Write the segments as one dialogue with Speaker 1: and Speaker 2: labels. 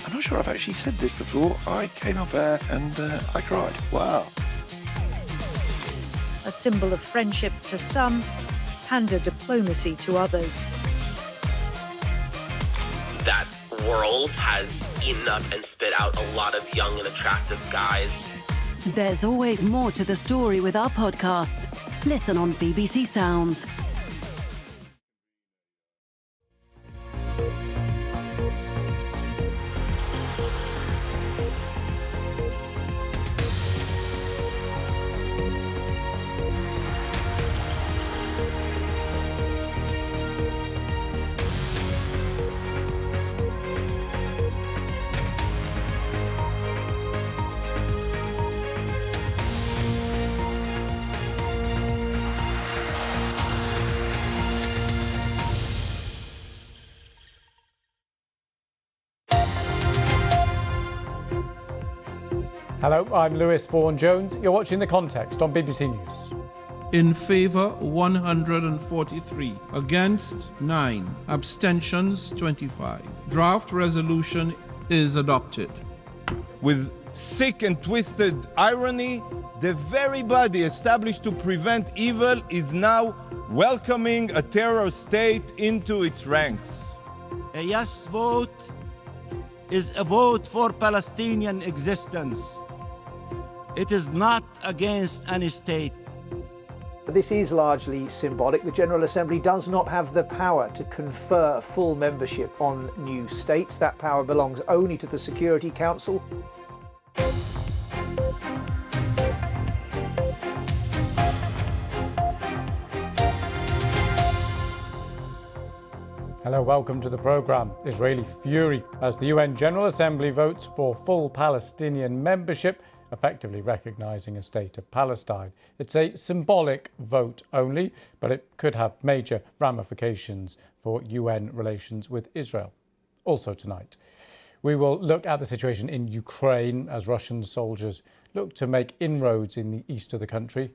Speaker 1: I'm not sure I've actually said this before. I came up there and I cried. Wow.
Speaker 2: A symbol of friendship to some, panda diplomacy to others.
Speaker 3: That world has eaten up and spit out a lot of young and attractive guys.
Speaker 4: There's always more to the story with our podcasts. Listen on BBC Sounds.
Speaker 5: Hello, I'm Lewis Vaughan Jones. You're watching The Context on BBC News.
Speaker 6: In favour 143, against 9, abstentions 25. Draft resolution is adopted.
Speaker 7: With sick and twisted irony, the very body established to prevent evil is now welcoming a terror state into its ranks.
Speaker 8: A yes vote is a vote for Palestinian existence. It is not against any state.
Speaker 9: This is largely symbolic. The General Assembly does not have the power to confer full membership on new states. That power belongs only to the Security Council.
Speaker 5: Hello, welcome to the programme. Israeli fury as the UN General Assembly votes for full Palestinian membership, effectively recognising a state of Palestine. It's a symbolic vote only, but it could have major ramifications for UN relations with Israel. Also tonight, we will look at the situation in Ukraine as Russian soldiers look to make inroads in the east of the country.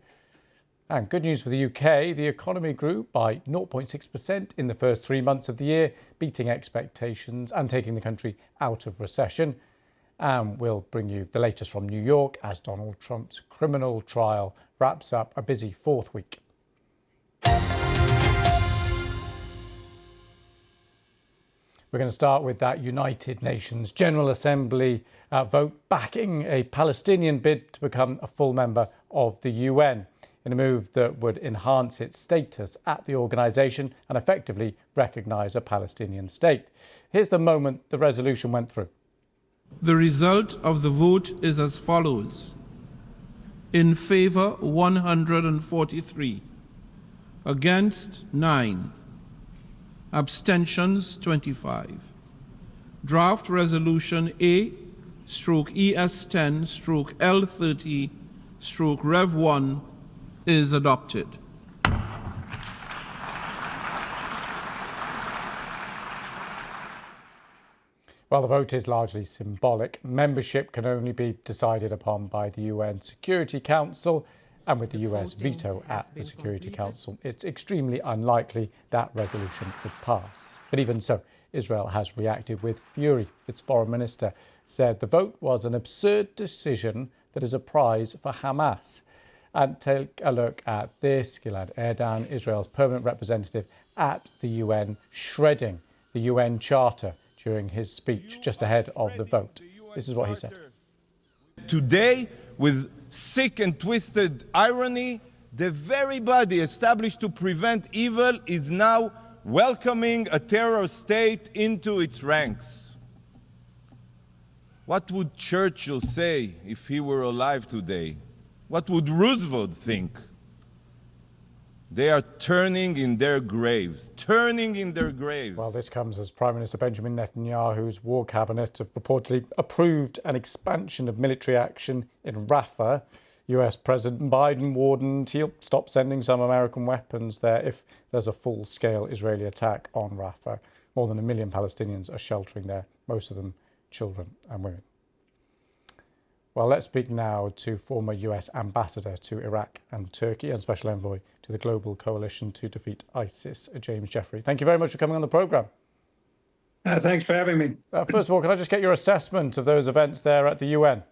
Speaker 5: And good news for the UK, the economy grew by 0.6% in the first 3 months of the year, beating expectations and taking the country out of recession. And we'll bring you the latest from New York as Donald Trump's criminal trial wraps up a busy fourth week. We're going to start with that United Nations General Assembly vote backing a Palestinian bid to become a full member of the UN in a move that would enhance its status at the organisation and effectively recognise a Palestinian state. Here's the moment the resolution went through.
Speaker 6: The result of the vote is as follows. In favour 143, against 9, abstentions 25. Draft resolution A/ES10/L30/Rev1 is adopted.
Speaker 5: Well, the vote is largely symbolic. Membership can only be decided upon by the UN Security Council, and with the US veto at the Security Council, it's extremely unlikely that resolution would pass. But even so, Israel has reacted with fury. Its foreign minister said the vote was an absurd decision that is a prize for Hamas. And take a look at this. Gilad Erdan, Israel's permanent representative at the UN, shredding the UN Charter during his speech just ahead of the vote. This is what he said.
Speaker 7: Today, with sick and twisted irony, the very body established to prevent evil is now welcoming a terror state into its ranks. What would Churchill say if he were alive today? What would Roosevelt think? They are turning in their graves.
Speaker 5: Well, this comes as Prime Minister Benjamin Netanyahu's war cabinet have reportedly approved an expansion of military action in Rafah. US President Biden warned he'll stop sending some American weapons there if there's a full-scale Israeli attack on Rafah. More than 1 million Palestinians are sheltering there, most of them children and women. Well, let's speak now to former US Ambassador to Iraq and Turkey and Special Envoy to the Global Coalition to Defeat ISIS, James Jeffrey. Thank you very much for coming on the programme.
Speaker 10: Thanks for having me.
Speaker 5: First of all, can I just get your assessment of those events there at the UN?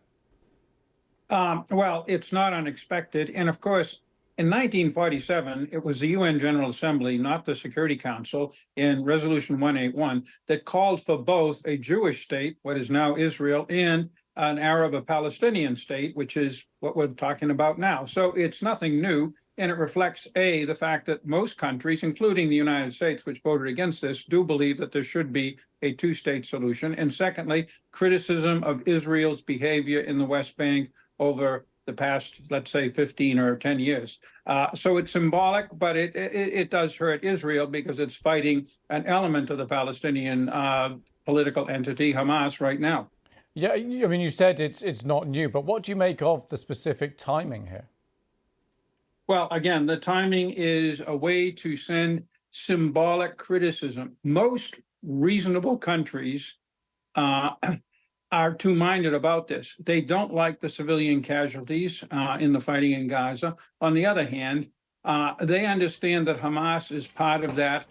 Speaker 10: Well, it's not unexpected. And of course, in 1947, it was the UN General Assembly, not the Security Council, in Resolution 181, that called for both a Jewish state, what is now Israel, and an Arab, a Palestinian state, which is what we're talking about now. So it's nothing new. And it reflects, A, the fact that most countries, including the United States, which voted against this, do believe that there should be a two-state solution. And secondly, criticism of Israel's behavior in the West Bank over the past, let's say, 15 or 10 years. So it's symbolic, but it does hurt Israel because it's fighting an element of the Palestinian political entity, Hamas, right now.
Speaker 5: Yeah, I mean, you said it's not new, but what do you make of the specific timing here?
Speaker 10: Well, again, the timing is a way to send symbolic criticism. Most reasonable countries are two-minded about this. They don't like the civilian casualties in the fighting in Gaza. On the other hand, they understand that Hamas is part of that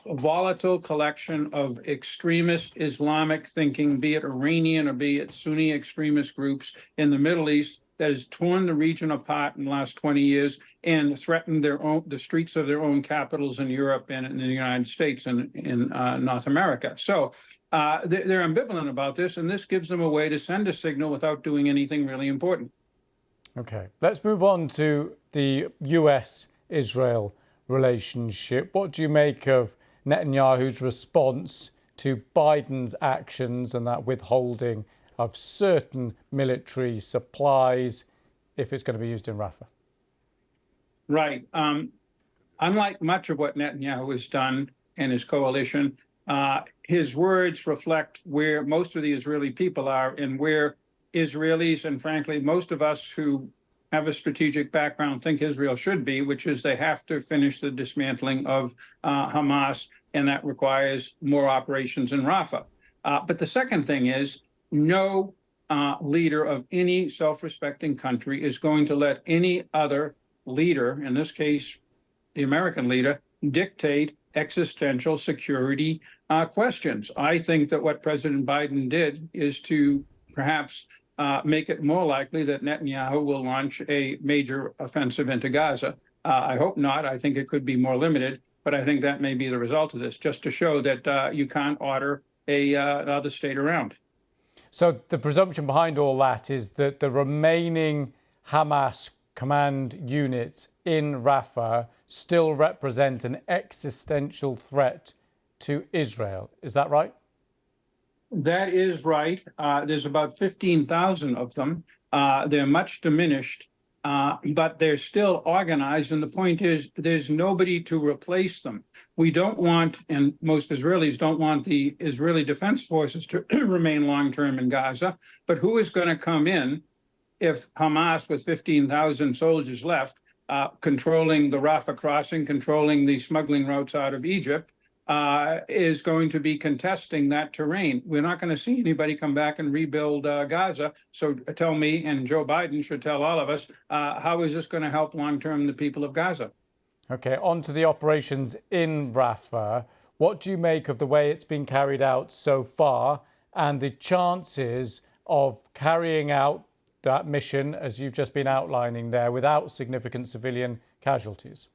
Speaker 10: volatile collection of extremist Islamic thinking, be it Iranian or be it Sunni extremist groups in the Middle East, that has torn the region apart in the last 20 years and threatened the streets of their own capitals in Europe and in the United States and in North America. So they're ambivalent about this, and this gives them a way to send a signal without doing anything really important.
Speaker 5: Okay, let's move on to the US-Israel relationship. What do you make of Netanyahu's response to Biden's actions and that withholding of certain military supplies if it's going to be used in Rafah?
Speaker 10: Right. Unlike much of what Netanyahu has done and his coalition, his words reflect where most of the Israeli people are and where Israelis, and frankly, most of us who have a strategic background think Israel should be, which is they have to finish the dismantling of Hamas, and that requires more operations in Rafah. But the second thing is, no leader of any self-respecting country is going to let any other leader, in this case, the American leader, dictate existential security questions. I think that what President Biden did is to perhaps make it more likely that Netanyahu will launch a major offensive into Gaza. I hope not. I think it could be more limited, but I think that may be the result of this, just to show that you can't order another state around.
Speaker 5: So the presumption behind all that is that the remaining Hamas command units in Rafah still represent an existential threat to Israel. Is that right?
Speaker 10: That is right. There's about 15,000 of them. They're much diminished, but they're still organized. And the point is, there's nobody to replace them. We don't want, and most Israelis don't want, the Israeli Defense Forces to remain long-term in Gaza. But who is going to come in if Hamas, with 15,000 soldiers left, controlling the Rafah crossing, controlling the smuggling routes out of Egypt, is going to be contesting that terrain? We're not going to see anybody come back and rebuild Gaza. So tell me, and Joe Biden should tell all of us, how is this going to help long-term the people of Gaza?
Speaker 5: Okay, on to the operations in Rafah. What do you make of the way it's been carried out so far and the chances of carrying out that mission, as you've just been outlining there, without significant civilian casualties?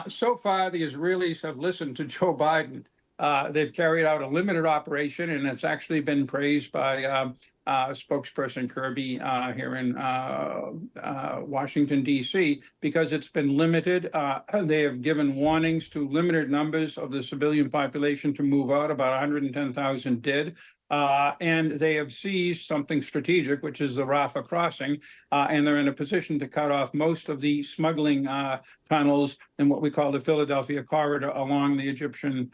Speaker 10: So far, the Israelis have listened to Joe Biden. They've carried out a limited operation, and it's actually been praised by spokesperson Kirby here in Washington, D.C., because it's been limited. They have given warnings to limited numbers of the civilian population to move out. About 110,000 did. And they have seized something strategic, which is the Rafah crossing, and they're in a position to cut off most of the smuggling tunnels in what we call the Philadelphia corridor along the Egyptian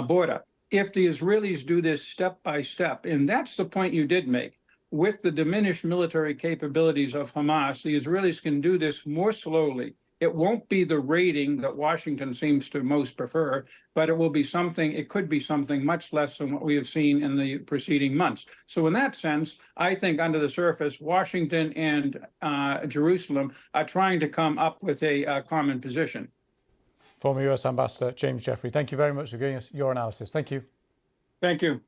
Speaker 10: border. If the Israelis do this step by step, and that's the point you did make, with the diminished military capabilities of Hamas, the Israelis can do this more slowly It won't be the rating that Washington seems to most prefer, but it will be something, it could be something much less than what we have seen in the preceding months. So in that sense, I think under the surface, Washington and Jerusalem are trying to come up with a common position.
Speaker 5: Former US Ambassador James Jeffrey, thank you very much for giving us your analysis. Thank you.
Speaker 10: Thank you.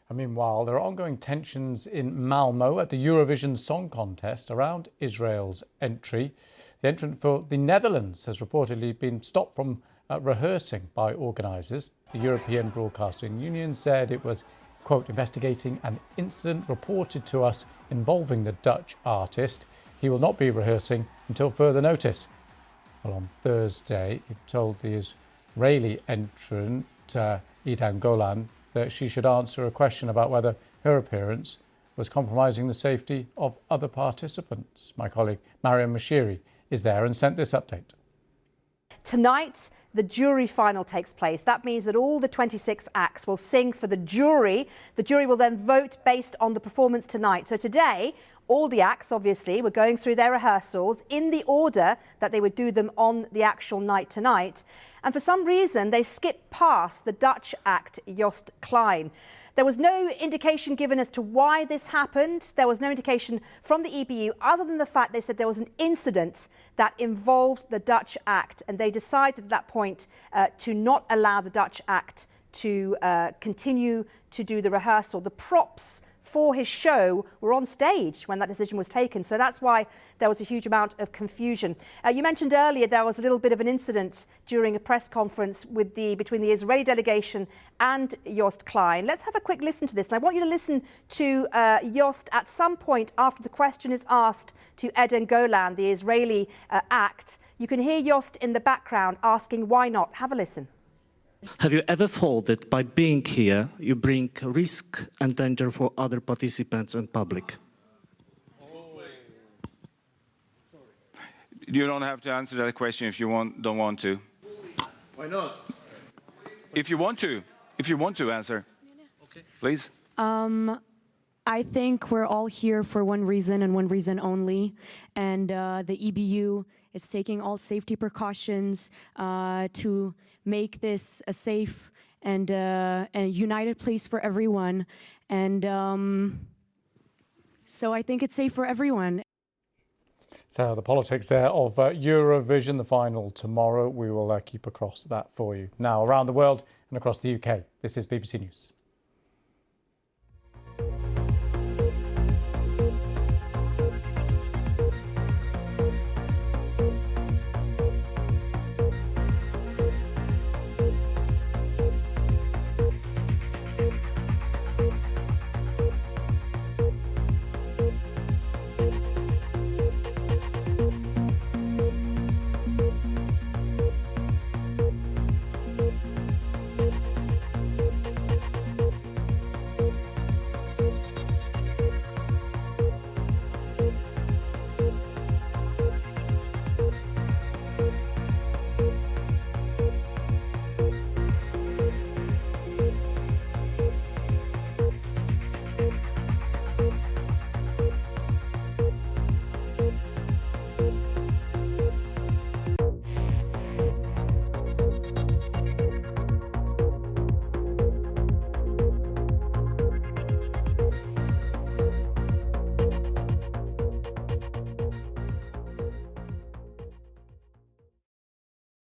Speaker 5: And meanwhile, there are ongoing tensions in Malmo at the Eurovision Song Contest around Israel's entry. The entrant for the Netherlands has reportedly been stopped from rehearsing by organisers. The European Broadcasting Union said it was, quote, investigating an incident reported to us involving the Dutch artist. He will not be rehearsing until further notice. Well, on Thursday, he told the Israeli entrant, Idan Golan, that she should answer a question about whether her appearance was compromising the safety of other participants. My colleague Mariam Mashiri is there and sent this update.
Speaker 11: Tonight, the jury final takes place. That means that all the 26 acts will sing for the jury. The jury will then vote based on the performance tonight. So today, all the acts, obviously, were going through their rehearsals in the order that they would do them on the actual night tonight. And for some reason, they skipped past the Dutch act, Joost Klein. There was no indication given as to why this happened. There was no indication from the EBU other than the fact they said there was an incident that involved the Dutch act. And they decided at that point to not allow the Dutch act to continue to do the rehearsal. The props for his show were on stage when that decision was taken. So that's why there was a huge amount of confusion. You mentioned earlier there was a little bit of an incident during a press conference between the Israeli delegation and Joost Klein. Let's have a quick listen to this. And I want you to listen to Joost at some point after the question is asked to Eden Golan, the Israeli act. You can hear Joost in the background asking why not. Have a listen.
Speaker 12: Have you ever felt that by being here, you bring risk and danger for other participants and public?
Speaker 13: You don't have to answer that question if you don't want to.
Speaker 12: Why not?
Speaker 13: If you want to answer, okay. Please.
Speaker 14: I think we're all here for one reason and one reason only, and the EBU is taking all safety precautions to make this a safe and a united place for everyone. And so I think it's safe for everyone.
Speaker 5: So the politics there of Eurovision, the final tomorrow. We will keep across that for you. Now, around the world and across the UK, this is BBC News.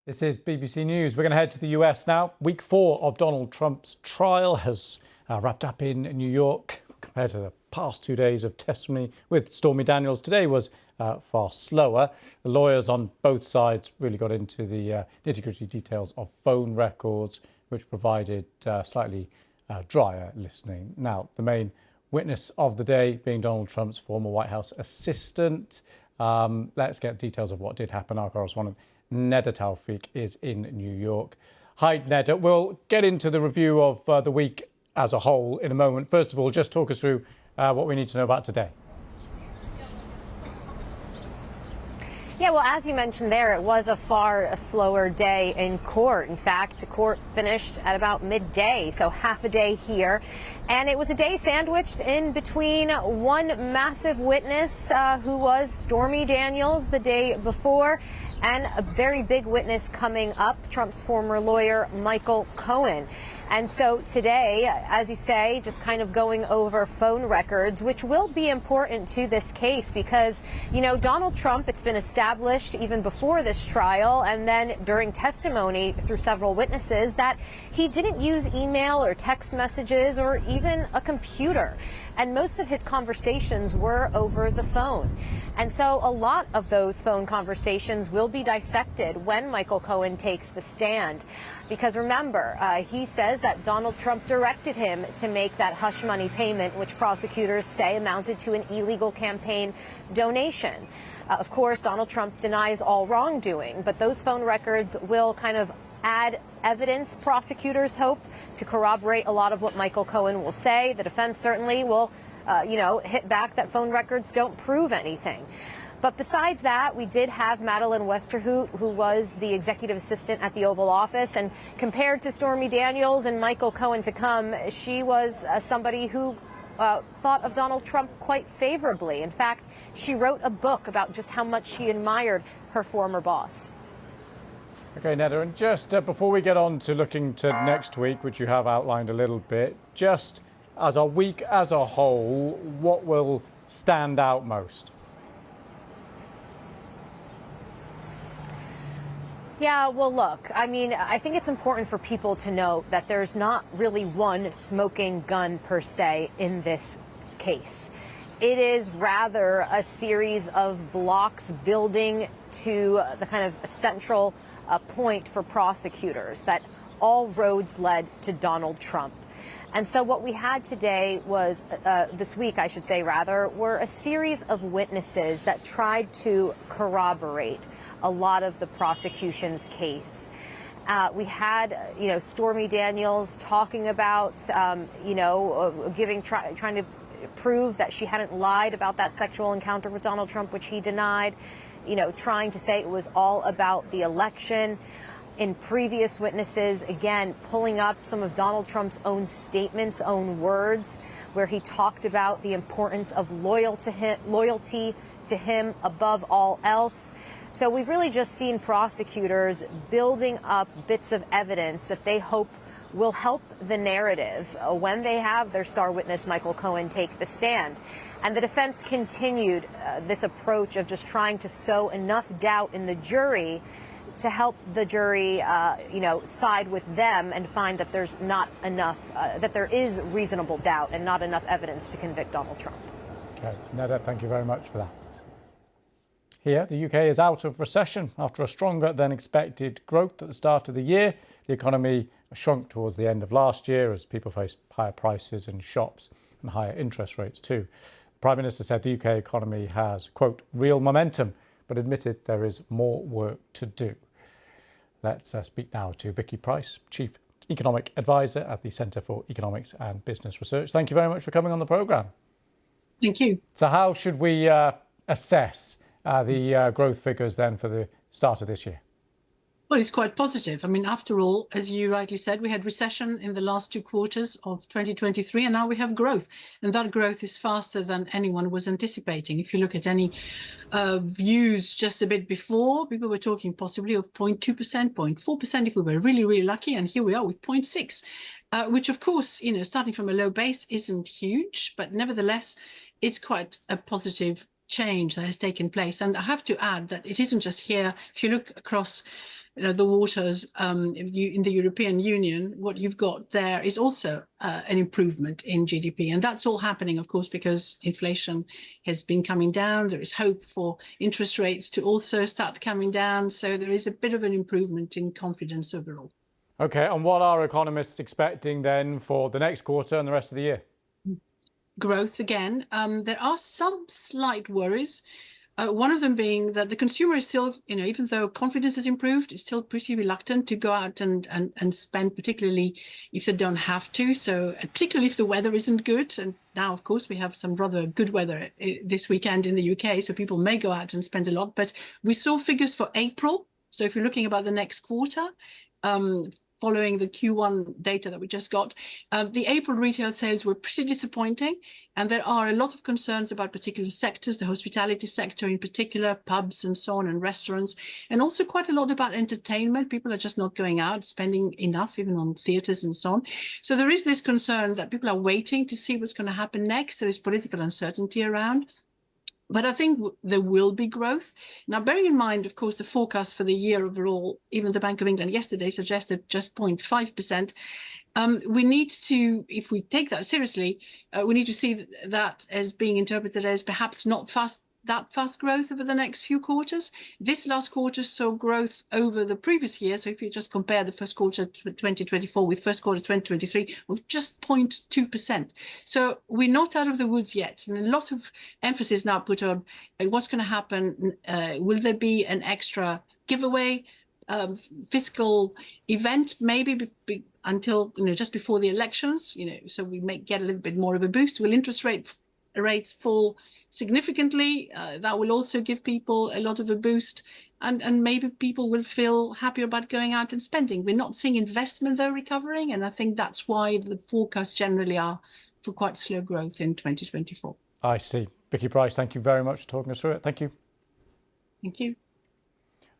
Speaker 5: This is BBC News. We're going to head to the US now. Week 4 of Donald Trump's trial has wrapped up in New York. Compared to the past 2 days of testimony with Stormy Daniels, today was far slower. The lawyers on both sides really got into the nitty-gritty details of phone records, which provided slightly drier listening. Now, the main witness of the day being Donald Trump's former White House assistant. Let's get details of what did happen. Our correspondent Neda Tawfiq is in New York. Hi, Neda. We'll get into the review of the week as a whole in a moment. First of all, just talk us through what we need to know about today.
Speaker 15: Yeah, well, as you mentioned there, it was a far slower day in court. In fact, the court finished at about midday, so half a day here. And it was a day sandwiched in between one massive witness who was Stormy Daniels the day before, and a very big witness coming up, Trump's former lawyer, Michael Cohen. And so today, as you say, just kind of going over phone records, which will be important to this case because, you know, Donald Trump, it's been established even before this trial and then during testimony through several witnesses that he didn't use email or text messages or even a computer. And most of his conversations were over the phone. And so a lot of those phone conversations will be dissected when Michael Cohen takes the stand. Because remember, he says that Donald Trump directed him to make that hush money payment, which prosecutors say amounted to an illegal campaign donation. Of course, Donald Trump denies all wrongdoing, but those phone records will kind of add evidence, prosecutors hope, to corroborate a lot of what Michael Cohen will say. The defense certainly will, hit back that phone records don't prove anything. But besides that, we did have Madeleine Westerhout, who was the executive assistant at the Oval Office. And compared to Stormy Daniels and Michael Cohen to come, she was somebody who thought of Donald Trump quite favorably. In fact, she wrote a book about just how much she admired her former boss.
Speaker 5: OK, Neda, and just before we get on to looking to next week, which you have outlined a little bit, just as a week as a whole, what will stand out most?
Speaker 15: Yeah, well, look, I mean, I think it's important for people to know that there's not really one smoking gun per se in this case. It is rather a series of blocks building to the kind of central point for prosecutors that all roads led to Donald Trump. And so what we had today was, this week, I should say rather, were a series of witnesses that tried to corroborate a lot of the prosecution's case. We had, Stormy Daniels talking about, trying to prove that she hadn't lied about that sexual encounter with Donald Trump, which he denied, trying to say it was all about the election. In previous witnesses, again, pulling up some of Donald Trump's own statements, own words, where he talked about the importance of loyalty to him above all else. So we've really just seen prosecutors building up bits of evidence that they hope will help the narrative when they have their star witness, Michael Cohen, take the stand. And the defense continued this approach of just trying to sow enough doubt in the jury to help the jury, side with them and find that there's not enough, that there is reasonable doubt and not enough evidence to convict Donald Trump.
Speaker 5: OK, Neda, thank you very much for that. Here, the UK is out of recession after a stronger than expected growth at the start of the year. The economy shrunk towards the end of last year as people faced higher prices in shops and higher interest rates too. The Prime Minister said the UK economy has, quote, real momentum, but admitted there is more work to do. Let's speak now to Vicky Price, Chief Economic Advisor at the Centre for Economics and Business Research. Thank you very much for coming on the programme.
Speaker 16: Thank you.
Speaker 5: So how should we assess the growth figures then for the start of this year?
Speaker 16: Well, it's quite positive. I mean, after all, as you rightly said, we had recession in the last 2 quarters of 2023, and now we have growth. And that growth is faster than anyone was anticipating. If you look at any views just a bit before, people were talking possibly of 0.2%, 0.4% if we were really, really lucky. And here we are with 0.6, which, of course, starting from a low base isn't huge, but nevertheless, it's quite a positive change that has taken place. And I have to add that it isn't just here. If you look across the waters in the European Union, what you've got there is also an improvement in GDP. And that's all happening, of course, because inflation has been coming down. There is hope for interest rates to also start coming down. So there is a bit of an improvement in confidence overall.
Speaker 5: OK, and what are economists expecting then for the next quarter and the rest of the year?
Speaker 16: Growth again. There are some slight worries One of them being that the consumer is still, even though confidence has improved, is still pretty reluctant to go out and spend, particularly if they don't have to. So particularly if the weather isn't good. And now, of course, we have some rather good weather this weekend in the UK, so people may go out and spend a lot. But we saw figures for April. So if you're looking about the next quarter, following the Q1 data that we just got, the April retail sales were pretty disappointing. And there are a lot of concerns about particular sectors, the hospitality sector in particular, pubs and so on, and restaurants, and also quite a lot about entertainment. People are just not going out, spending enough, even on theatres and so on. So there is this concern that people are waiting to see what's going to happen next. There is political uncertainty around. But I think there will be growth. Now, bearing in mind, of course, the forecast for the year overall, even the Bank of England yesterday suggested just 0.5%. We need to, if we take that seriously, we need to see that as being interpreted as perhaps not that fast growth over the next few quarters. This last quarter saw growth over the previous year. So if you just compare the first quarter 2024 with first quarter 2023 of just 0.2%. So we're not out of the woods yet. And a lot of emphasis now put on what's going to happen. Will there be an extra giveaway fiscal event, maybe until, just before the elections, so we may get a little bit more of a boost. Will interest rates fall significantly? That will also give people a lot of a boost, and maybe people will feel happier about going out and spending. We're not seeing investment though recovering, and I think that's why the forecasts generally are for quite slow growth in 2024.
Speaker 5: I see. Vicky Price, thank you very much for talking us through it. Thank you.
Speaker 16: Thank you.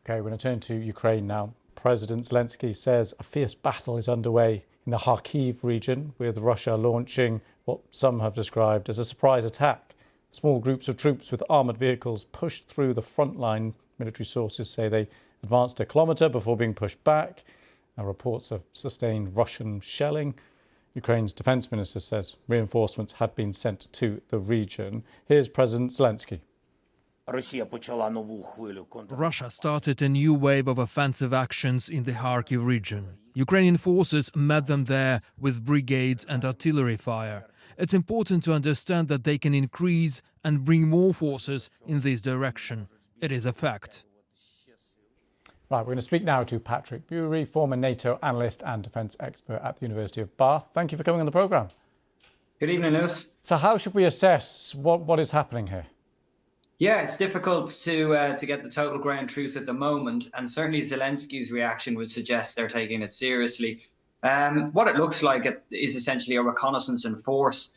Speaker 5: Okay, we're going to turn to Ukraine now. President Zelensky says a fierce battle is underway in the Kharkiv region, with Russia launching what some have described as a surprise attack. Small groups of troops with armoured vehicles pushed through the front line. Military sources say they advanced a kilometre before being pushed back. Now, reports of sustained Russian shelling. Ukraine's defence minister says reinforcements had been sent to the region. Here's President Zelensky.
Speaker 17: Russia started a new wave of offensive actions in the Kharkiv region. Ukrainian forces met them there with brigades and artillery fire. It's important to understand that they can increase and bring more forces in this direction. It is a fact.
Speaker 5: Right, we're going to speak now to Patrick Bury, former NATO analyst and defence expert at the University of Bath. Thank you for coming on the programme.
Speaker 18: Good evening, Lewis.
Speaker 5: So how should we assess what is happening here?
Speaker 18: Yeah, it's difficult to get the total ground truth at the moment, and certainly Zelensky's reaction would suggest they're taking it seriously. What it looks like is essentially a reconnaissance in force,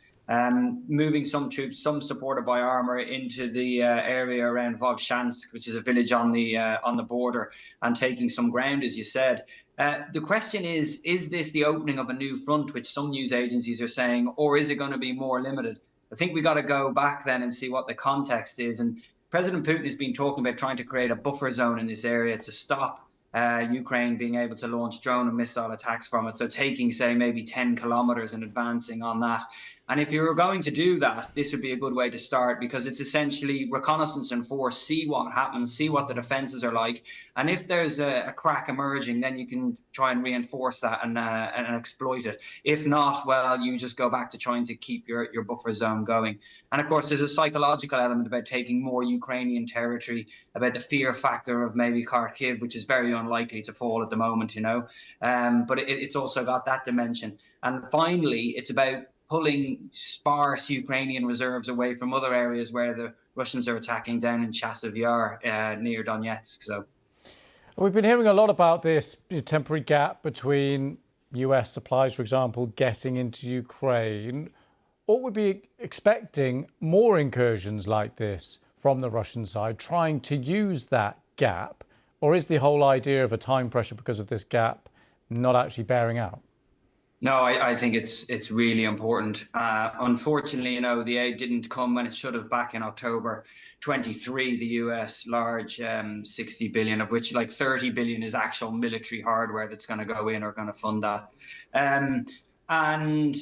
Speaker 18: moving some troops, some supported by armour, into the area around Vovchansk, which is a village on the border, and taking some ground, as you said. The question is this the opening of a new front, which some news agencies are saying, or is it going to be more limited? I think we got to go back then and see what the context is. And President Putin has been talking about trying to create a buffer zone in this area to stop Ukraine being able to launch drone and missile attacks from it. So taking, say, maybe 10 kilometers and advancing on that. And if you were going to do that, this would be a good way to start, because it's essentially reconnaissance and force, see what happens, see what the defenses are like. And if there's a crack emerging, then you can try and reinforce that and exploit it. If not, well, you just go back to trying to keep your buffer zone going. And of course, there's a psychological element about taking more Ukrainian territory, about the fear factor of maybe Kharkiv, which is very unlikely to fall at the moment, but it's also got that dimension. And finally, it's about pulling sparse Ukrainian reserves away from other areas where the Russians are attacking, down in Chasiv Yar near Donetsk. So
Speaker 5: we've been hearing a lot about this temporary gap between US supplies, for example, getting into Ukraine. Ought we be expecting more incursions like this from the Russian side, trying to use that gap? Or is the whole idea of a time pressure because of this gap not actually bearing out?
Speaker 18: No, I think it's really important. Unfortunately, the aid didn't come when it should have back in October 23. The US large 60 billion, of which like 30 billion is actual military hardware that's going to go in or going to fund that. And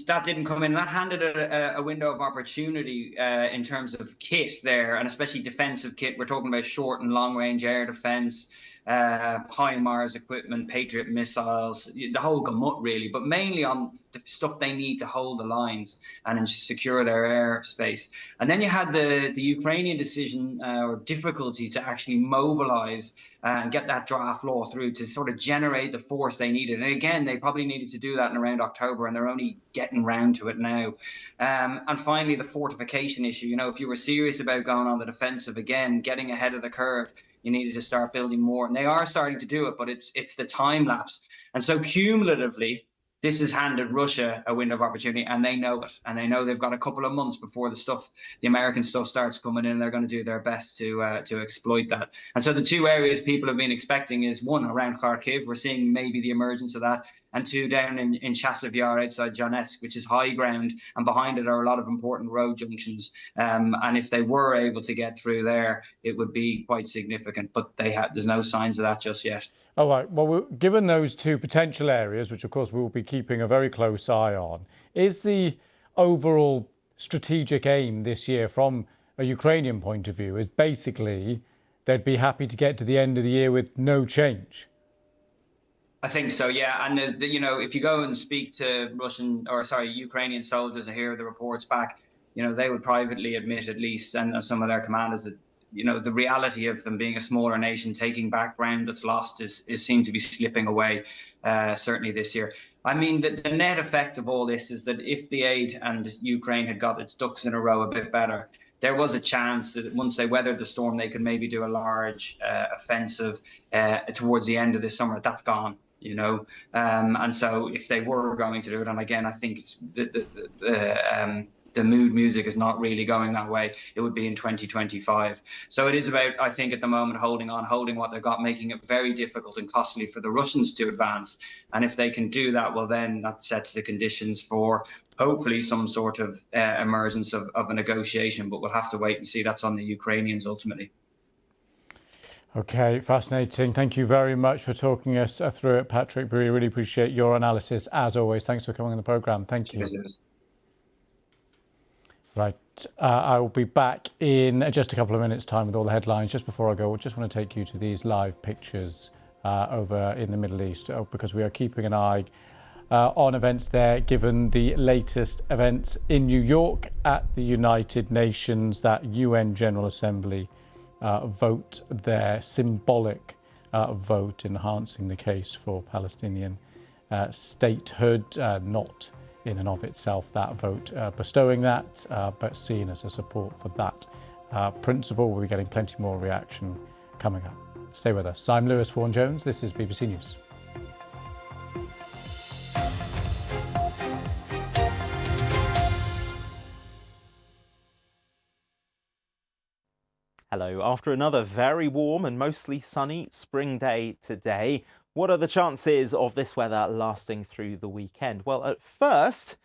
Speaker 18: that didn't come in. That handed a window of opportunity in terms of kit there, and especially defensive kit. We're talking about short and long range air defense, HIMARS equipment, Patriot missiles, the whole gamut really, but mainly on the stuff they need to hold the lines and secure their airspace. And then you had the Ukrainian decision or difficulty to actually mobilize and get that draft law through to sort of generate the force they needed. And again, they probably needed to do that in around October, and they're only getting round to it now. And finally, the fortification issue. You know, if you were serious about going on the defensive again, getting ahead of the curve, you needed to start building more. And they are starting to do it, but it's the time lapse. And so cumulatively, this has handed Russia a window of opportunity, and they know it. And they know they've got a couple of months before the American stuff starts coming in. They're going to do their best to exploit that. And so the two areas people have been expecting is one around Kharkiv. We're seeing maybe the emergence of that. And two down in Chasiv Yar outside Donetsk, which is high ground, and behind it are a lot of important road junctions. And if they were able to get through there, it would be quite significant. But there's no signs of that just yet.
Speaker 5: All right. Well, given those two potential areas, which of course we will be keeping a very close eye on, is the overall strategic aim this year from a Ukrainian point of view is basically they'd be happy to get to the end of the year with no change?
Speaker 18: I think so, yeah. And if you go and speak to Ukrainian soldiers and hear the reports back, they would privately admit, at least, and some of their commanders, that the reality of them being a smaller nation, taking back ground that's lost is seemed to be slipping away, certainly this year. I mean, the net effect of all this is that if the aid and Ukraine had got its ducks in a row a bit better, there was a chance that once they weathered the storm, they could maybe do a large offensive towards the end of this summer. That's gone. And so if they were going to do it, and again, I think it's the mood music is not really going that way. It would be in 2025. So it is about, I think, at the moment, holding what they've got, making it very difficult and costly for the Russians to advance. And if they can do that, well, then that sets the conditions for hopefully some sort of emergence of a negotiation. But we'll have to wait and see. That's on the Ukrainians ultimately.
Speaker 5: Okay, fascinating. Thank you very much for talking us through it, Patrick. We really appreciate your analysis, as always. Thanks for coming on the programme. Thank you.
Speaker 18: Cheers.
Speaker 5: Right, I will be back in just a couple of minutes' time with all the headlines. Just before I go, I just want to take you to these live pictures over in the Middle East, because we are keeping an eye on events there, given the latest events in New York at the United Nations, that UN General Assembly vote, their symbolic vote enhancing the case for Palestinian statehood, not in and of itself that vote bestowing that, but seen as a support for that principle. We'll be getting plenty more reaction coming up. Stay with us. I'm Lewis Vaughan Jones. This is BBC News.
Speaker 19: Hello. After another very warm and mostly sunny spring day today, what are the chances of this weather lasting through the weekend? Well, at first,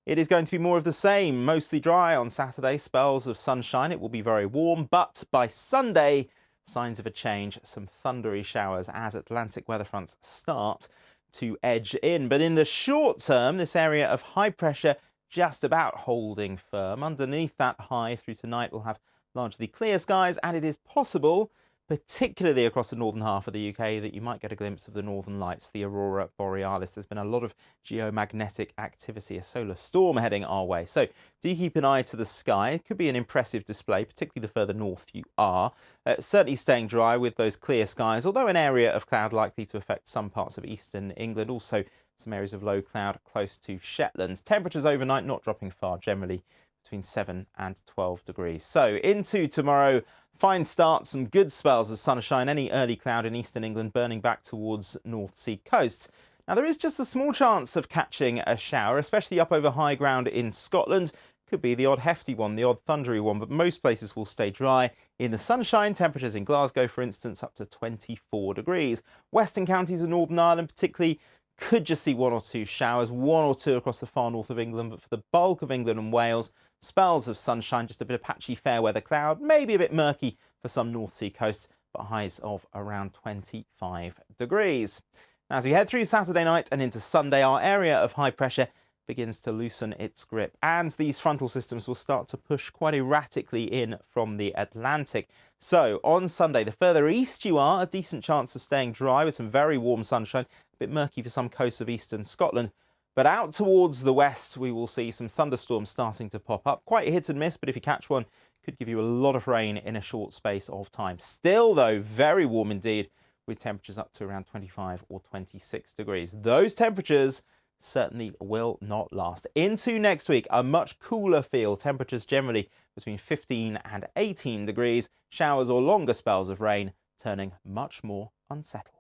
Speaker 19: it is going to be more of the same. Mostly dry on Saturday, spells of sunshine. It will be very warm, but by Sunday, signs of a change. Some thundery showers as Atlantic weather fronts start to edge in. But in the short term, this area of high pressure just about holding firm. Underneath that high through tonight, we'll have largely clear skies, and it is possible, particularly across the northern half of the UK, that you might get a glimpse of the northern lights, the aurora borealis. There's been a lot of geomagnetic activity, a solar storm heading our way. So do keep an eye to the sky. It could be an impressive display, particularly the further north you are. Certainly staying dry with those clear skies, although an area of cloud likely to affect some parts of eastern England. Also some areas of low cloud close to Shetland. Temperatures overnight not dropping far, generally between 7 and 12 degrees. So into tomorrow, fine start, some good spells of sunshine, any early cloud in eastern England burning back towards North Sea coasts. Now there is just a small chance of catching a shower, especially up over high ground in Scotland. Could be the odd hefty one, the odd thundery one, but most places will stay dry. In the sunshine, temperatures in Glasgow, for instance, up to 24 degrees. Western counties of Northern Ireland particularly could just see one or two showers, one or two across the far north of England, but for the bulk of England and Wales, spells of sunshine, just a bit of patchy fair weather cloud, maybe a bit murky for some North Sea coasts, but highs of around 25 degrees. Now, as we head through Saturday night and into Sunday, our area of high pressure begins to loosen its grip, and these frontal systems will start to push quite erratically in from the Atlantic. So on Sunday, the further east you are, a decent chance of staying dry with some very warm sunshine, a bit murky for some coasts of eastern Scotland. But out towards the west, we will see some thunderstorms starting to pop up. Quite a hit and miss, but if you catch one, could give you a lot of rain in a short space of time. Still, though, very warm indeed, with temperatures up to around 25 or 26 degrees. Those temperatures certainly will not last. Into next week, a much cooler feel. Temperatures generally between 15 and 18 degrees. Showers or longer spells of rain turning much more unsettled.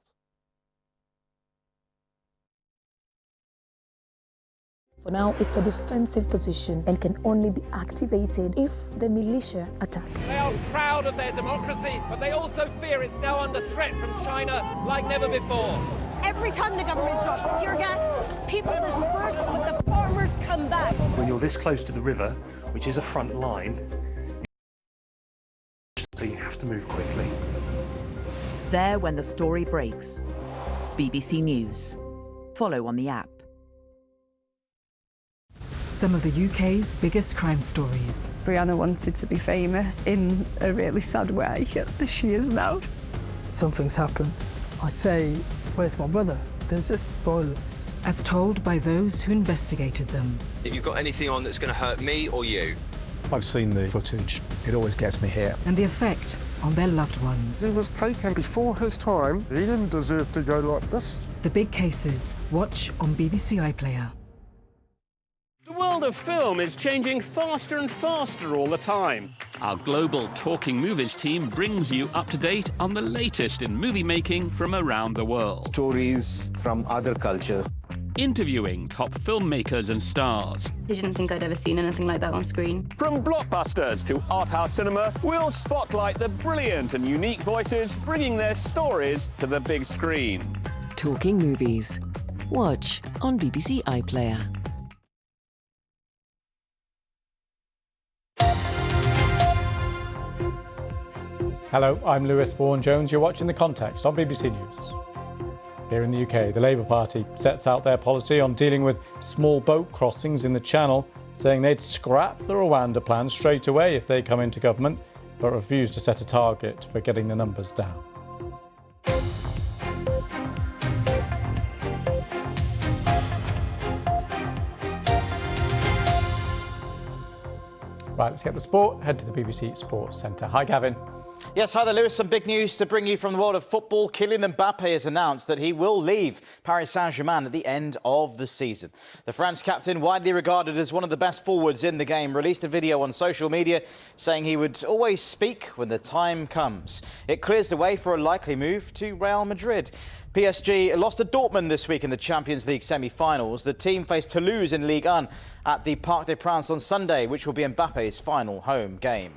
Speaker 20: For now, it's a defensive position and can only be activated if the militia attack.
Speaker 21: They are proud of their democracy, but they also fear it's now under threat from China like never before.
Speaker 22: Every time the government drops tear gas, people disperse, but the farmers come back.
Speaker 23: When you're this close to the river, which is a front line, so you have to move quickly.
Speaker 24: There when the story breaks. BBC News. Follow on the app.
Speaker 25: Some of the UK's biggest crime stories.
Speaker 26: Brianna wanted to be famous in a really sad way. She is now.
Speaker 27: Something's happened. I say, where's my brother? There's just silence.
Speaker 25: As told by those who investigated them.
Speaker 28: If you've got anything on that's going to hurt me or you.
Speaker 29: I've seen the footage. It always gets me here.
Speaker 25: And the effect on their loved ones.
Speaker 30: He was taken before his time. He didn't deserve to go like this.
Speaker 25: The big cases. Watch on BBC iPlayer.
Speaker 31: The world of film is changing faster and faster all the time.
Speaker 32: Our global Talking Movies team brings you up to date on the latest in movie making from around the world.
Speaker 33: Stories from other cultures.
Speaker 32: Interviewing top filmmakers and stars.
Speaker 34: I didn't think I'd ever seen anything like that on screen.
Speaker 31: From blockbusters to art house cinema, we'll spotlight the brilliant and unique voices bringing their stories to the big screen.
Speaker 35: Talking Movies. Watch on BBC iPlayer.
Speaker 5: Hello, I'm Lewis Vaughan-Jones. You're watching The Context on BBC News. Here in the UK, the Labour Party sets out their policy on dealing with small boat crossings in the Channel, saying they'd scrap the Rwanda plan straight away if they come into government, but refuse to set a target for getting the numbers down. Right, let's get the sport. Head to the BBC Sports Centre. Hi, Gavin.
Speaker 36: Yes, hi there, Lewis. Some big news to bring you from the world of football. Kylian Mbappe has announced that he will leave Paris Saint-Germain at the end of the season. The France captain, widely regarded as one of the best forwards in the game, released a video on social media saying he would always speak when the time comes. It clears the way for a likely move to Real Madrid. PSG lost to Dortmund this week in the Champions League semi-finals. The team faced Toulouse in Ligue 1 at the Parc des Princes on Sunday, which will be Mbappe's final home game.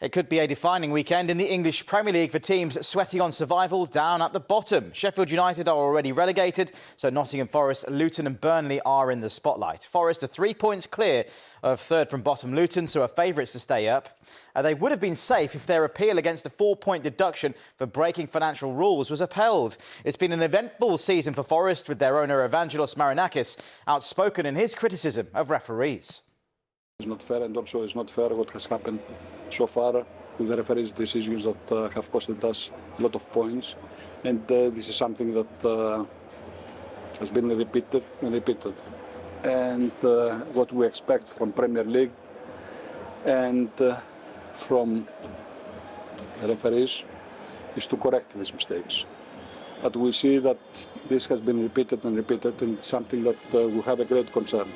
Speaker 36: It could be a defining weekend in the English Premier League for teams sweating on survival down at the bottom. Sheffield United are already relegated, so Nottingham Forest, Luton and Burnley are in the spotlight. Forest are 3 points clear of third from bottom Luton, so are favourites to stay up. They would have been safe if their appeal against a 4-point deduction for breaking financial rules was upheld. It's been an eventful season for Forest, with their owner Evangelos Marinakis outspoken in his criticism of referees.
Speaker 37: It's not fair, and also it's not fair what has happened so far with the referees' decisions that have costed us a lot of points, and this is something that has been repeated and repeated. And what we expect from Premier League and from the referees is to correct these mistakes. But we see that this has been repeated and repeated, and something that we have a great concern.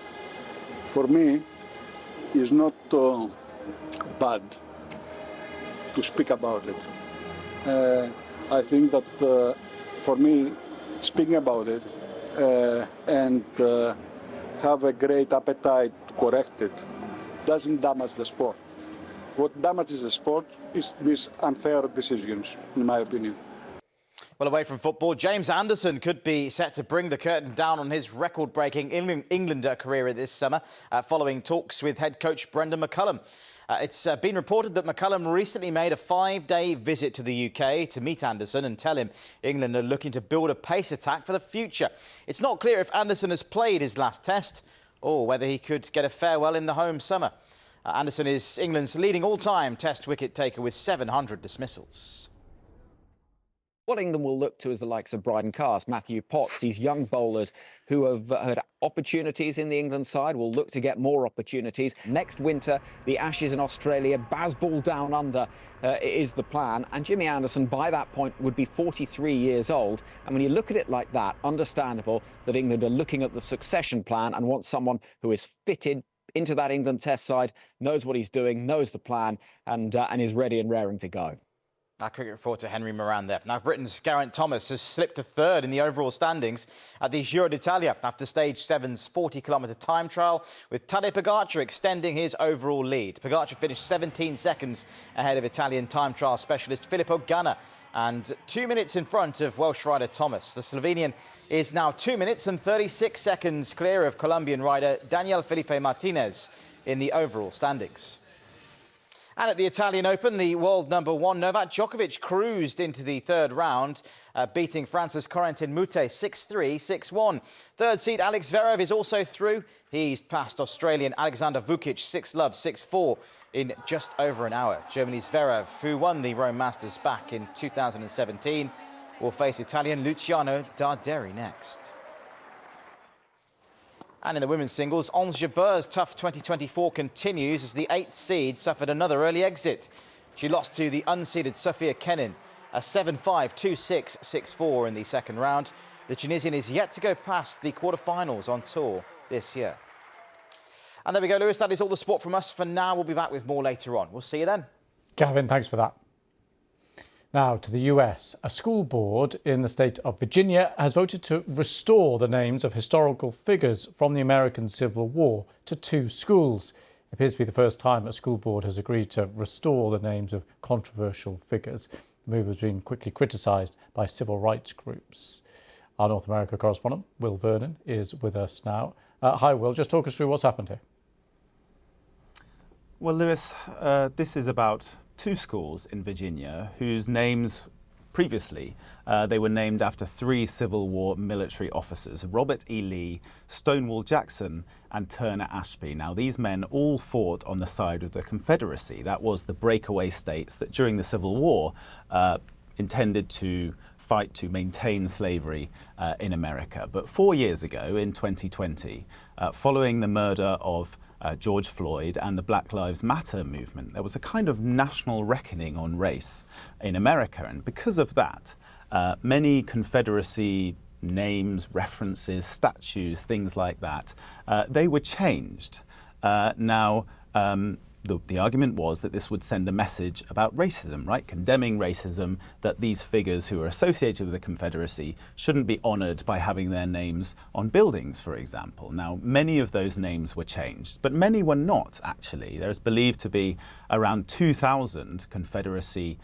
Speaker 37: For me, it's not bad to speak about it. I think that for me, speaking about it and have a great appetite to correct it doesn't damage the sport. What damages the sport is these unfair decisions, in my opinion.
Speaker 36: Well, away from football, James Anderson could be set to bring the curtain down on his record-breaking Englander career this summer, following talks with head coach Brendan McCullum. It's been reported that McCullum recently made a 5-day visit to the UK to meet Anderson and tell him England are looking to build a pace attack for the future. It's not clear if Anderson has played his last test or whether he could get a farewell in the home summer. Anderson is England's leading all-time test wicket taker with 700 dismissals.
Speaker 1: What England will look to is the likes of Bryden Cast, Matthew Potts, these young bowlers who have had opportunities in the England side, will look to get more opportunities. Next winter, the Ashes in Australia, Bazball down under is the plan. And Jimmy Anderson, by that point, would be 43 years old. And when you look at it like that, understandable that England are looking at the succession plan and want someone who is fitted into that England test side, knows what he's doing, knows the plan, and is ready and raring to go.
Speaker 36: Our cricket reporter Henry Moran there. Now, Britain's Geraint Thomas has slipped to third in the overall standings at the Giro d'Italia after Stage 7's 40-kilometre time trial, with Tadej Pogacar extending his overall lead. Pogacar finished 17 seconds ahead of Italian time trial specialist Filippo Ganna and 2 minutes in front of Welsh rider Thomas. The Slovenian is now 2 minutes and 36 seconds clear of Colombian rider Daniel Felipe Martinez in the overall standings. And at the Italian Open, the world number 1 Novak Djokovic cruised into the third round, beating France's Corentin Moutet 6-3, 6-1. Third seed Alex Zverev is also through. He's passed Australian Alexander Vukic 6-love, 6-4 in just over an hour. Germany's Zverev, who won the Rome Masters back in 2017, will face Italian Luciano Darderi next. And in the women's singles, Ons Jabeur's tough 2024 continues as the 8th seed suffered another early exit. She lost to the unseeded Sofia Kenin, a 7-5, 2-6, 6-4 in the second round. The Tunisian is yet to go past the quarterfinals on tour this year. And there we go, Lewis. That is all the sport from us for now. We'll be back with more later on. We'll see you then.
Speaker 5: Gavin, thanks for that. Now to the US. A school board in the state of Virginia has voted to restore the names of historical figures from the American Civil War to 2 schools. It appears to be the first time a school board has agreed to restore the names of controversial figures. The move has been quickly criticised by civil rights groups. Our North America correspondent, Will Vernon, is with us now. Hi, Will. Just talk us through what's happened here.
Speaker 2: Well, Lewis, this is about 2 schools in Virginia whose names previously they were named after 3 Civil War military officers: Robert E. Lee, Stonewall Jackson and Turner Ashby. Now, these men all fought on the side of the Confederacy. That was the breakaway states that during the Civil War intended to fight to maintain slavery in America. But 4 years ago, in 2020, following the murder of George Floyd and the Black Lives Matter movement, there was a kind of national reckoning on race in America. And because of that, many Confederacy names, references, statues, things like that, they were changed. The argument was that this would send a message about racism, right? Condemning racism, that these figures who are associated with the Confederacy shouldn't be honoured by having their names on buildings, for example. Now, many of those names were changed, but many were not, actually. There's believed to be around 2,000 Confederacy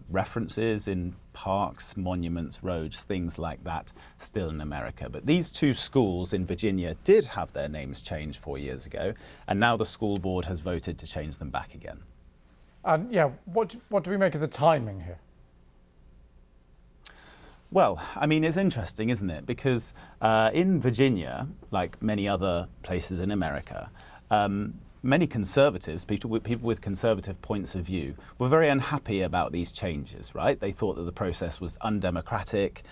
Speaker 2: references in parks, monuments, roads, things like that, still in America. But these 2 schools in Virginia did have their names changed 4 years ago, and now the school board has voted to change them back again.
Speaker 5: And yeah, what do we make of the timing here?
Speaker 2: Well, I mean, it's interesting, isn't it? Because in Virginia, like many other places in America, many conservatives, people with conservative points of view, were very unhappy about these changes, right? They thought that the process was undemocratic.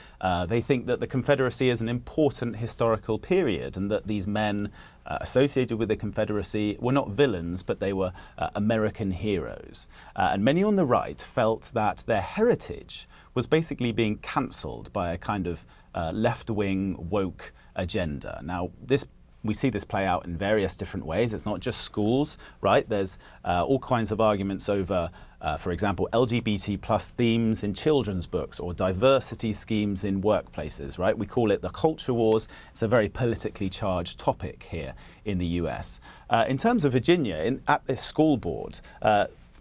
Speaker 2: They think that the Confederacy is an important historical period and that these men associated with the Confederacy were not villains, but they were American heroes. And many on the right felt that their heritage was basically being cancelled by a kind of left-wing woke agenda. Now, we see this play out in various different ways. It's not just schools, right? There's all kinds of arguments over, for example, LGBT plus themes in children's books or diversity schemes in workplaces, right? We call it the culture wars. It's a very politically charged topic here in the US. In terms of Virginia, at this school board,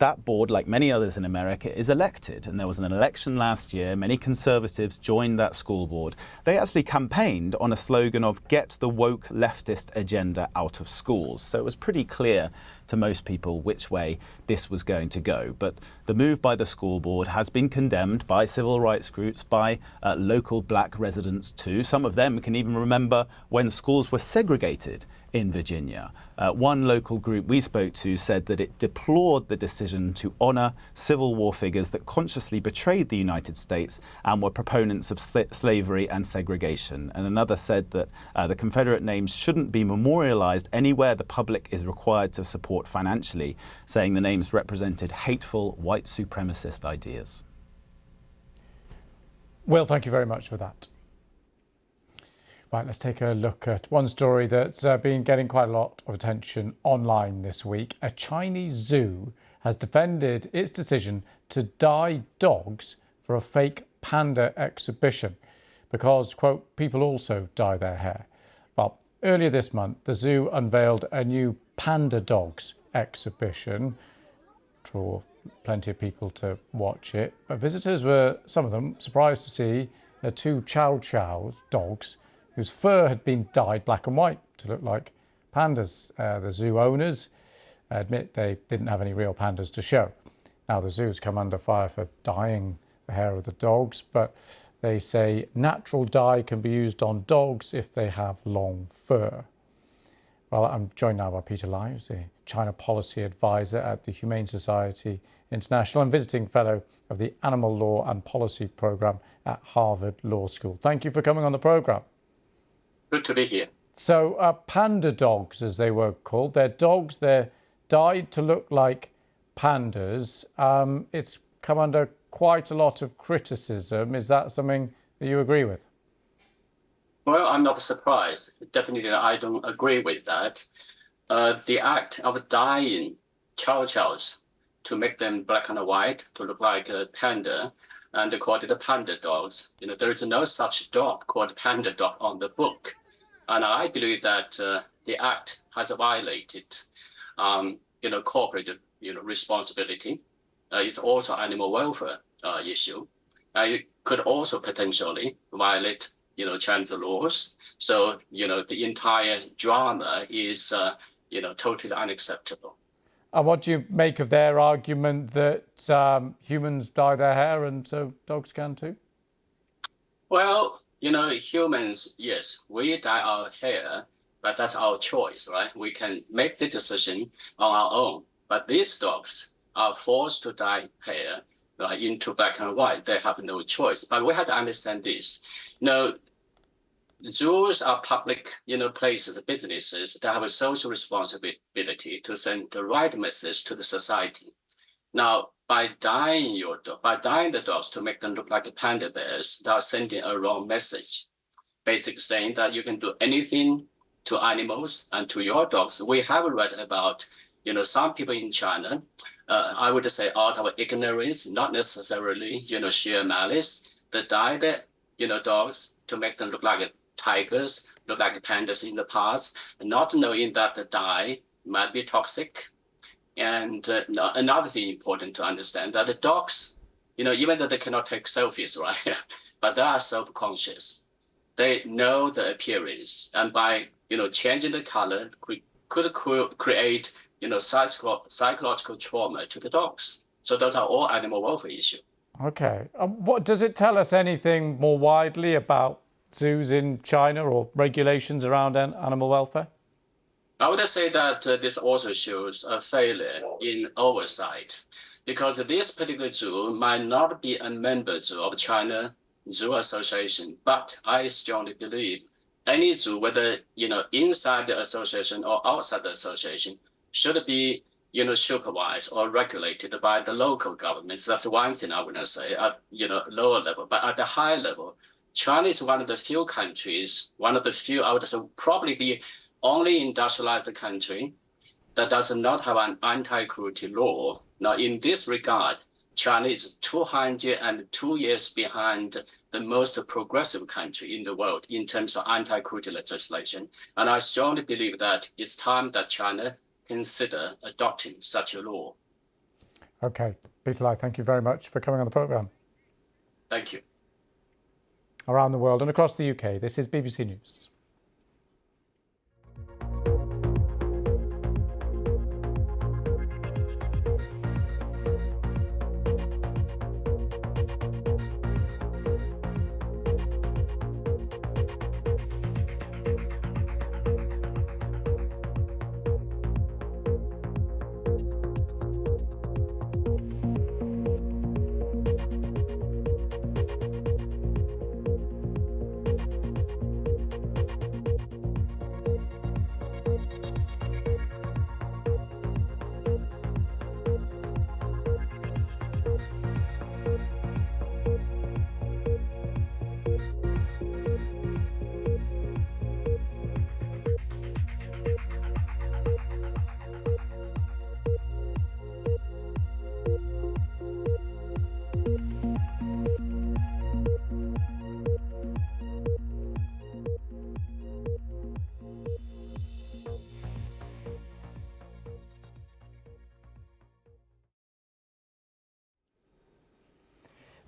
Speaker 2: that board, like many others in America, is elected. And there was an election last year. Many conservatives joined that school board. They actually campaigned on a slogan of "Get the woke leftist agenda out of schools." So it was pretty clear to most people which way this was going to go. But the move by the school board has been condemned by civil rights groups, by local black residents too. Some of them can even remember when schools were segregated in Virginia. One local group we spoke to said that it deplored the decision to honour Civil War figures that consciously betrayed the United States and were proponents of slavery and segregation. And another said that the Confederate names shouldn't be memorialised anywhere the public is required to support financially, saying the names represented hateful white supremacist ideas.
Speaker 5: Will, thank you very much for that. Right, let's take a look at one story that's been getting quite a lot of attention online this week. A Chinese zoo has defended its decision to dye dogs for a fake panda exhibition because, quote, people also dye their hair. Well, earlier this month, the zoo unveiled a new panda dogs exhibition. Draw plenty of people to watch it, but visitors were, some of them, surprised to see the two Chow Chow dogs whose fur had been dyed black and white to look like pandas. The zoo owners admit they didn't have any real pandas to show. Now, the zoo's come under fire for dyeing the hair of the dogs, but they say natural dye can be used on dogs if they have long fur. Well, I'm joined now by Peter Lives, the China Policy Advisor at the Humane Society International and visiting fellow of the Animal Law and Policy Programme at Harvard Law School. Thank you for coming on the programme.
Speaker 3: Good to be here.
Speaker 5: So panda dogs, as they were called, they're dogs, they're dyed to look like pandas. It's come under quite a lot of criticism. Is that something that you agree with?
Speaker 3: Well, I'm not surprised. Definitely, I don't agree with that. The act of dyeing chow chows to make them black and white to look like a panda, and they call it the panda dogs. There is no such dog called panda dog on the book. And I believe that the act has violated, corporate, responsibility. It's also animal welfare issue. It could also potentially violate, China's laws. So, the entire drama is, totally unacceptable.
Speaker 5: And what do you make of their argument that humans dye their hair and so dogs can too?
Speaker 3: Well, humans, yes, we dye our hair, but that's our choice, right? We can make the decision on our own. But these dogs are forced to dye hair into black and white. They have no choice. But we have to understand this. Zoos are public, places, businesses that have a social responsibility to send the right message to the society. Now, by dyeing the dogs to make them look like panda bears, they are sending a wrong message, basically saying that you can do anything to animals and to your dogs. We have read about, some people in China, I would say out of ignorance, not necessarily, sheer malice, that dye the, dogs to make them look like tigers, look like pandas in the past, not knowing that the dye might be toxic. And another thing important to understand that the dogs, even though they cannot take selfies, right, but they are self-conscious. They know the appearance, and by changing the color, could create psychological trauma to the dogs. So those are all animal welfare issues.
Speaker 5: Okay, what does it tell us anything more widely about zoos in China or regulations around animal welfare?
Speaker 3: I would say that this also shows a failure in oversight, because this particular zoo might not be a member zoo of China Zoo Association, but I strongly believe any zoo, whether inside the association or outside the association, should be supervised or regulated by the local governments. That's one thing I would say at lower level, but at the high level, China is one of the few countries, I would say probably the only industrialized country that does not have an anti-cruelty law. Now, in this regard, China is 202 years behind the most progressive country in the world in terms of anti-cruelty legislation. And I strongly believe that it's time that China consider adopting such a law.
Speaker 5: OK. Peter Lai, thank you very much for coming on the programme.
Speaker 3: Thank you.
Speaker 5: Around the world and across the UK, this is BBC News.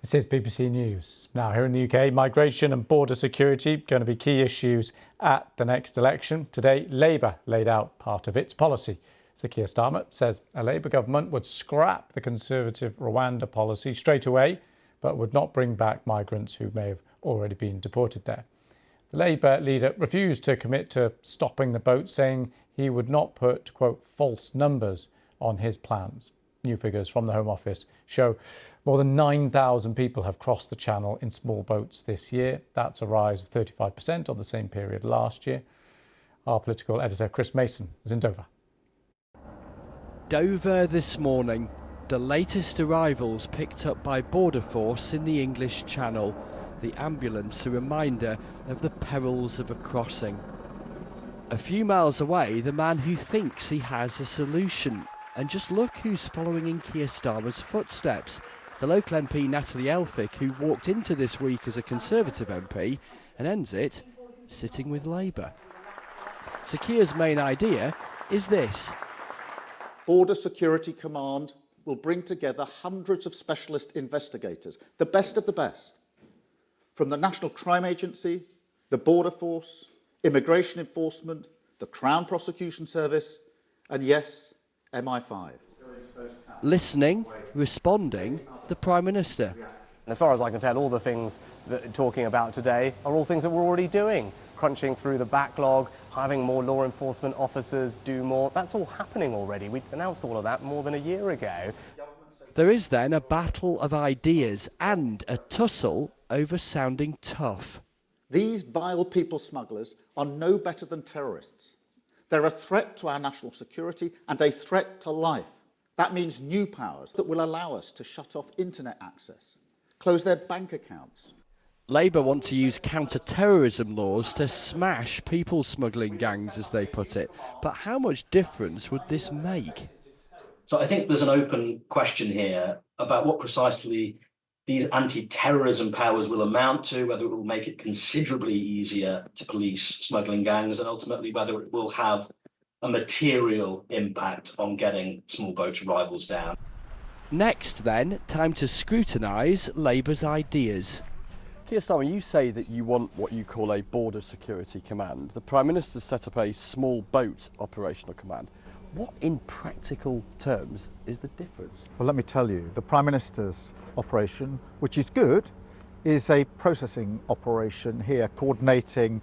Speaker 5: This is BBC News. Now, here in the UK, migration and border security going to be key issues at the next election. Today, Labour laid out part of its policy. Sir Keir Starmer says a Labour government would scrap the Conservative Rwanda policy straight away, but would not bring back migrants who may have already been deported there. The Labour leader refused to commit to stopping the boat, saying he would not put, quote, false numbers on his plans. New figures from the Home Office show more than 9,000 people have crossed the Channel in small boats this year. That's a rise of 35% on the same period last year. Our political editor Chris Mason is in Dover.
Speaker 4: Dover this morning. The latest arrivals picked up by Border Force in the English Channel. The ambulance a reminder of the perils of a crossing. A few miles away, the man who thinks he has a solution. And just look who's following in Keir Starmer's footsteps. The local MP Natalie Elphick, who walked into this week as a Conservative MP and ends it sitting with Labour. Sir Keir's main idea is this.
Speaker 6: Border Security Command will bring together hundreds of specialist investigators, the best of the best, from the National Crime Agency, the Border Force, Immigration Enforcement, the Crown Prosecution Service, and yes, MI5.
Speaker 4: Listening, responding, the Prime Minister.
Speaker 7: As far as I can tell, all the things that we're talking about today are all things that we're already doing. Crunching through the backlog, having more law enforcement officers do more. That's all happening already. We announced all of that more than a year ago.
Speaker 4: There is then a battle of ideas and a tussle over sounding tough.
Speaker 6: These vile people smugglers are no better than terrorists. They're a threat to our national security and a threat to life. That means new powers that will allow us to shut off internet access, close their bank accounts.
Speaker 4: Labour want to use counter-terrorism laws to smash people smuggling gangs, as they put it. But how much difference would this make?
Speaker 8: So I think there's an open question here about what precisely these anti-terrorism powers will amount to, whether it will make it considerably easier to police smuggling gangs, and ultimately whether it will have a material impact on getting small boat arrivals down.
Speaker 4: Next, then, time to scrutinise Labour's ideas. Keir Starmer, you say that you want what you call a border security command. The Prime Minister set up a small boat operational command. What, in practical terms, is the difference?
Speaker 29: Well, let me tell you, the Prime Minister's operation, which is good, is a processing operation here, coordinating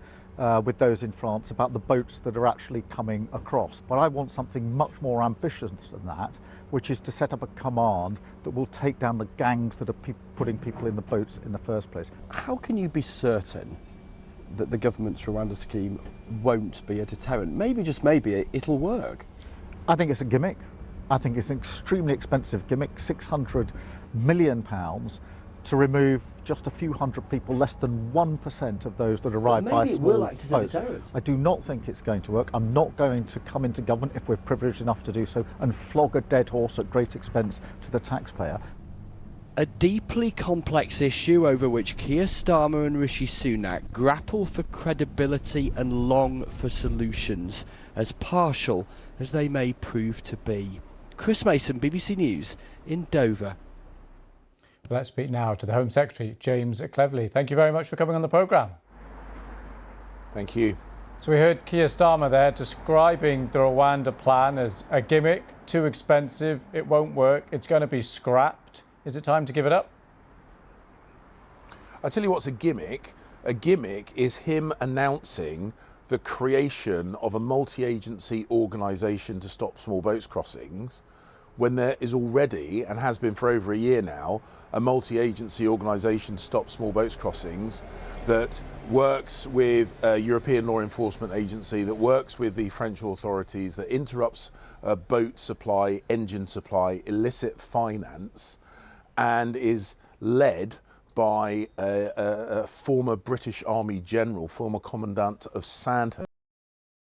Speaker 29: with those in France about the boats that are actually coming across. But I want something much more ambitious than that, which is to set up a command that will take down the gangs that are putting people in the boats in the first place.
Speaker 4: How can you be certain that the government's Rwanda scheme won't be a deterrent? Maybe, just maybe, it'll work.
Speaker 29: I think it's a gimmick. I think it's an extremely expensive gimmick, £600 million to remove just a few hundred people, less than 1% of those that arrive by small boats. I do not think it's going to work. I'm not going to come into government, if we're privileged enough to do so, and flog a dead horse at great expense to the taxpayer.
Speaker 4: A deeply complex issue over which Keir Starmer and Rishi Sunak grapple for credibility and long for solutions, as partial as they may prove to be. Chris Mason, BBC News, in Dover.
Speaker 5: Let's speak now to the Home Secretary, James Cleverly. Thank you very much for coming on the programme.
Speaker 9: Thank you.
Speaker 5: So we heard Keir Starmer there describing the Rwanda plan as a gimmick, too expensive, it won't work, it's going to be scrapped. Is it time to give it up?
Speaker 9: I'll tell you what's a gimmick. A gimmick is him announcing the creation of a multi-agency organisation to stop small boats crossings when there is already, and has been for over a year now, a multi-agency organisation to stop small boats crossings that works with a European law enforcement agency, that works with the French authorities, that interrupts boat supply, engine supply, illicit finance, and is led by a former British Army general, former commandant of Sandhurst.